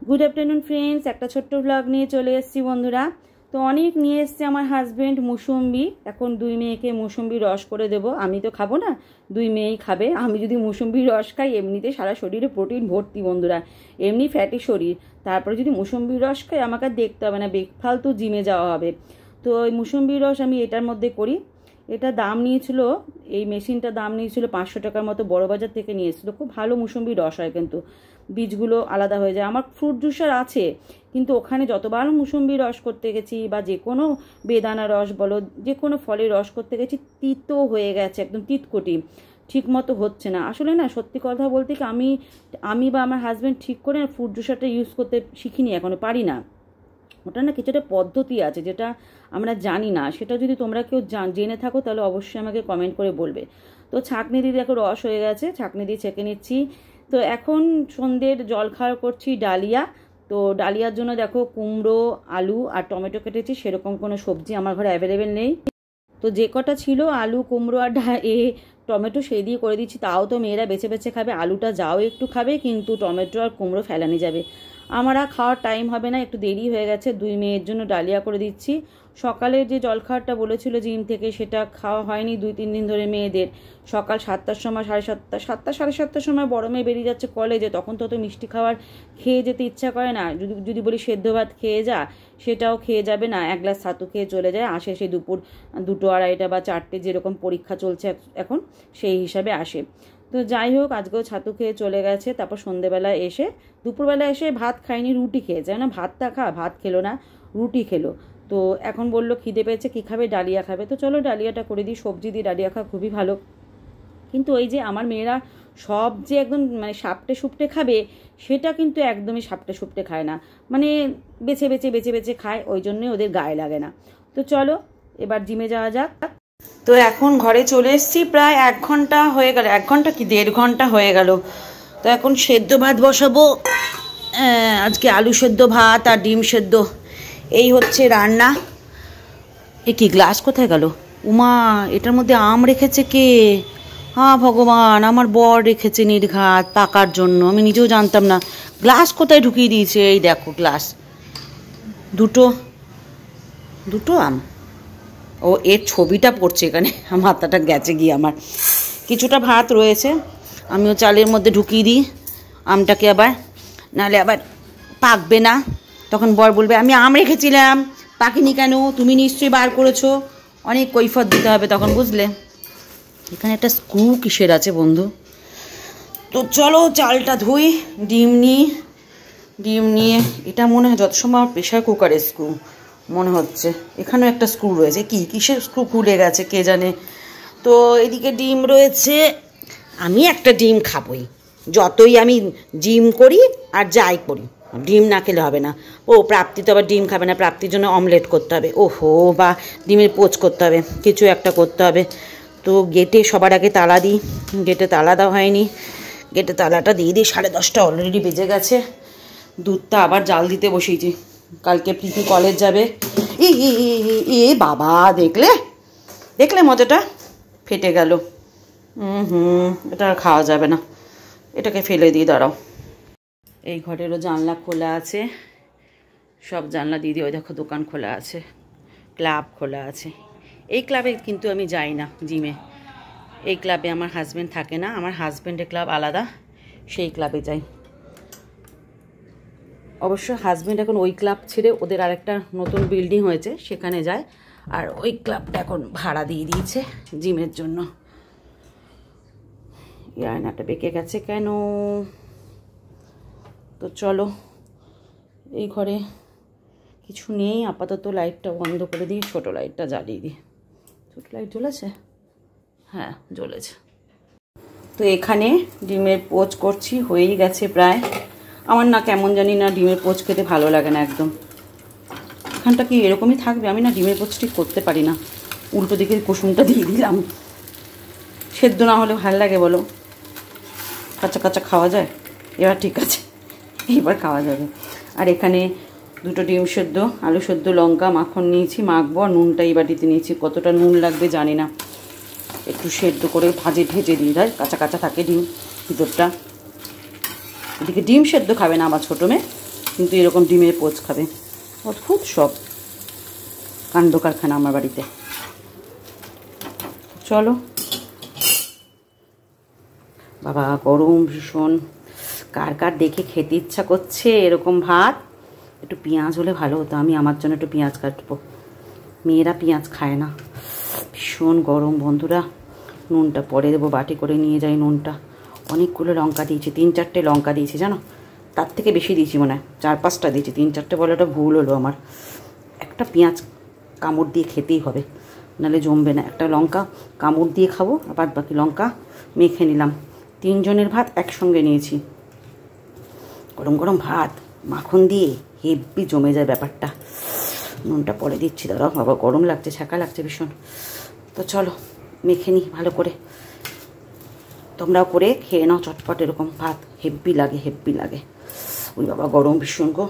Good afternoon friends, একটা ছোট্ট blog নিয়ে চলে এসেছি বন্ধুরা। তো অনেক নিয়ে এসছে আমার হাজব্যান্ড মুসম্বি। এখন দুই মেয়েকে মুসম্বি রস করে দেব। আমি তো খাবো না, দুই মেয়েই খাবে। আমি যদি মুসম্বির রস খাই, এমনিতে সারা শরীরে প্রোটিন ভর্তি বন্ধুরা, এমনি ফ্যাটি শরীর, তারপরে যদি মুসম্বির রস খাই আমাকে আর দেখতে হবে না, বেফালতু জিমে যাওয়া হবে। তো ওই মুসম্বির রস আমি এটার মধ্যে করি। এটা দাম নিয়েছিল, এই মেশিনটা দাম নিয়েছিল 500 টাকার মতো, বড় বাজার থেকে নিয়ে এসেছিলো। খুব ভালো মুসম্বি রস হয়, কিন্তু বীজগুলো আলাদা হয়ে যায়। আমার ফ্রুট জুসার আছে, কিন্তু ওখানে যতবার মুসম্বি রস করতে গেছি বা যে কোনো বেদানা রস বলো, যে কোনো ফলের রস করতে গেছি, তিতো হয়ে গেছে, একদম তিতকুটি, ঠিক মতো হচ্ছে না। আসলে না, সত্যি কথা বলতে কি, আমি বা আমার হাজব্যান্ড ঠিক করে ফ্রুট জুসারটা ইউজ করতে শিখিনি, এখনো পারি না। ওটা না কিছুটা পদ্ধতি আছে যেটা আমরা জানি না। সেটা যদি তোমরা কেউ জেনে থাকো তাহলে অবশ্যই আমাকে কমেন্ট করে বলবে। তো ছাঁকনি দিয়ে দেখো রস হয়ে গেছে, ছাঁকনি দিয়ে ছেঁকে নিচ্ছি। তো এখন সন্ধ্যের জলখাবার করছি ডালিয়া। তো ডালিয়ার জন্য দেখো কুমড়ো, আলু আর টমেটো কেটেছি। সেরকম কোনো সবজি আমার ঘরে অ্যাভেলেবেল নেই, তো যে কটা ছিল আলু, কুমড়ো আর টমেটো সেই দিয়ে করে দিচ্ছি। তাও তো মেয়েরা বেছে বেছে খাবে, আলুটা যাও একটু খাবে, কিন্তু টমেটো আর কুমড়ো ফেলানি যাবে। আমার আর খাওয়ার টাইম হবে না, একটু দেরি হয়ে গেছে। দুই মেয়ের জন্য ডালিয়া করে দিচ্ছি। সকালে যে জলখাবারটা বলেছিল জিম থেকে, সেটা খাওয়া হয়নি 2-3 দিন ধরে মেয়েদের। সকাল 7টার সময়, 7:30, 7টা 7:30 সময় বড় মেয়ে বেরিয়ে যাচ্ছে কলেজে, তখন তো মিষ্টি খাবার খেয়ে যেতে ইচ্ছা করে না। যদি বলি সেদ্ধ ভাত খেয়ে যা, সেটাও খেয়ে যাবে না, 1 গ্লাস ছাতু খেয়ে চলে যায়। আসে সেই দুপুর 2টো, 2:30 বা 4টে, যেরকম পরীক্ষা চলছে এখন সেই হিসাবে আসে। তো যাই হোক, আজকেও ছাতু খেয়ে চলে গেছে। তারপর সন্ধেবেলায় এসে, দুপুরবেলা এসে ভাত খায়নি, রুটি খেয়েছে। না ভাতটা খা, ভাত খেলো না, রুটি খেলো। তো এখন বললো খিদে পেয়েছে, কী খাবে, ডালিয়া খাবে। তো চলো ডালিয়াটা করে দিই। সবজি দিয়ে ডালিয়া খাওয়া খুবই ভালো। কিন্তু ওই যে আমার মেয়েরা সব যে একদম সাপটে সুপটে খাবে, সেটা কিন্তু একদমই সাপটে সুপটে খায় না, বেছে বেছে খায়, ওই জন্যই ওদের গায়ে লাগে না। তো চলো এবার জিমে যাওয়া যাক। তো এখন ঘরে চলে এসেছি, প্রায় 1 ঘন্টা হয়ে গেল, 1 ঘন্টা কি 1.5 ঘন্টা হয়ে গেল। তো এখন সেদ্ধ ভাত বসাবো। আজকে আলু সেদ্ধ ভাত আর ডিম সেদ্ধ, এই হচ্ছে রান্না। এ কি গ্লাস কোথায় গেল? উমা, এটার মধ্যে আম রেখেছে কে? হ্যাঁ ভগবান, আমার বর রেখেছে নির্ঘাত পাকার জন্য, আমি নিজেও জানতাম না। গ্লাস কোথায় ঢুকিয়ে দিয়েছে? এই দেখো গ্লাস, দুটো আম। ও, এর ছবিটা পড়ছে এখানে, মাথাটা গেছে গিয়ে আমার। কিছুটা ভাত রয়েছে, আমিও চালের মধ্যে ঢুকিয়ে দিই আমটাকে, আবার নাহলে আবার পাকবে না। তখন বর বলবে আমি আম রেখেছিলাম, পাকিনি কেন, তুমি নিশ্চয়ই বার করেছো, অনেক কৈফত দিতে হবে তখন, বুঝলে। এখানে একটা স্ক্রু কিসের আছে বন্ধু? তো চলো চালটা ধুই। ডিম নিয়ে এটা মনে হয় যত সময় আমার প্রেশার কুকারের স্ক্রু মনে হচ্ছে। এখানেও একটা স্ক্রু রয়েছে, কিসের স্ক্রু খুলে গেছে কে জানে। তো এদিকে ডিম রয়েছে, আমি একটা ডিম খাবই, যতই আমি জিম করি আর যাই করি, ডিম না খেলে হবে না। ও প্রাপ্তি তো আবার ডিম খাবে না, প্রাপ্তির জন্য অমলেট করতে হবে, ওহো, বা ডিমের পোচ করতে হবে, কিছু একটা করতে হবে। তো গেটে সবার আগে তালা দিই, গেটে তালা দেওয়া হয়নি, গেটে তালাটা দিয়ে দিই। 10:30 অলরেডি বেজে গেছে। দুধটা আবার জাল দিতে বসিয়েছি, কালকে প্রীতি কলেজ যাবে। এ বাবা, দেখলে মজাটা ফেটে গেল। এটা আর খাওয়া যাবে না, এটাকে ফেলে দিই, দাঁড়াও। এই ঘরেরও জানলা খোলা আছে, সব জানলা দিয়ে ওই দেখো দোকান খোলা আছে, ক্লাব খোলা আছে। এই ক্লাবে কিন্তু আমি যাই না জিমে, এই ক্লাবে আমার হাজব্যান্ড থাকে না, আমার হাজব্যান্ডের ক্লাব আলাদা, সেই ক্লাবে যাই। অবশ্য হাজব্যান্ড এখন ওই ক্লাব ছেড়ে ওদের আরেকটা নতুন বিল্ডিং হয়েছে সেখানে যায়, আর ওই ক্লাবটা এখন ভাড়া দিয়ে দিয়েছে জিমের জন্য। আয়নাটা বেঁকে গেছে কেন? তো চলো, এই ঘরে কিছু নেই আপাতত, লাইটটা বন্ধ করে দিই, ছোটো লাইটটা জ্বালিয়ে দিই। ছোটো লাইট জ্বলেছে? হ্যাঁ জ্বলেছে। তো এখানে ডিমের পোচ করছি, হয়েই গেছে প্রায়। আমার না কেমন জানি না, ডিমের পোচ খেতে ভালো লাগে না একদম। এখানটা কি এরকমই থাকবে? আমি না ডিমের পোচ ঠিক করতে পারি না। উল্টো দিকের কুসুমটা দিয়ে দিলাম, সেদ্ধ না হলে ভালো লাগে বলো? কাঁচা কাঁচা খাওয়া যায়? এবার ঠিক আছে, এবার খাওয়া যাবে। আর এখানে 2টো ডিম সেদ্ধ, আলু সেদ্ধ, লঙ্কা, মাখন নিয়েছি, মাখবো। আর নুনটা এই বাটিতে নিয়েছি, কতটা নুন লাগবে জানি না, একটু সেদ্ধ করে ভেজে দিই, তাই কাঁচা কাঁচা থাকে ডিম ভিতরটা। এদিকে ডিম সেদ্ধ খাবে না আমার ছোটো মেয়ে, কিন্তু এরকম ডিমের পোচ খাবে। অদ্ভুত সব কাণ্ড কারখানা আমার বাড়িতে। চলো বাবা, গরম ভীষণ। কার কার দেখে খেতে ইচ্ছা করছে এরকম ভাত? একটু পেঁয়াজ হলে ভালো হতো। আমি আমার জন্য একটু পেঁয়াজ কাটবো, মেয়েরা পেঁয়াজ খায় না। ভীষণ গরম বন্ধুরা। নুনটা পরে দেবো, বাটি করে নিয়ে যাই নুনটা। অনেকগুলো লঙ্কা দিয়েছি, 3-4টে লঙ্কা দিয়েছি জানো, তার থেকে বেশি দিয়েছি মনে হয়, 4-5টা দিয়েছি। 3-4টে বলাটা ভুল হলো আমার। একটা পেঁয়াজ কামড় দিয়ে খেতেই হবে, নাহলে জমবে না। একটা লঙ্কা কামড় দিয়ে খাবো, আবার বাকি লঙ্কা মেখে নিলাম। 3 জনের ভাত একসঙ্গে নিয়েছি। গরম গরম ভাত মাখন দিয়ে হেব্বি জমে যায় ব্যাপারটা। নুনটা পরে দিচ্ছি, দাঁড়াও বাবা, গরম লাগছে, ছ্যাঁকা লাগছে ভীষণ। তো চলো মেখে নিই ভালো করে। তোমরাও করে খেয়ে নাও চটপট এরকম ভাত, হেব্বি লাগে হেব্বি লাগে। ওই বাবা গরম ভীষণ গো।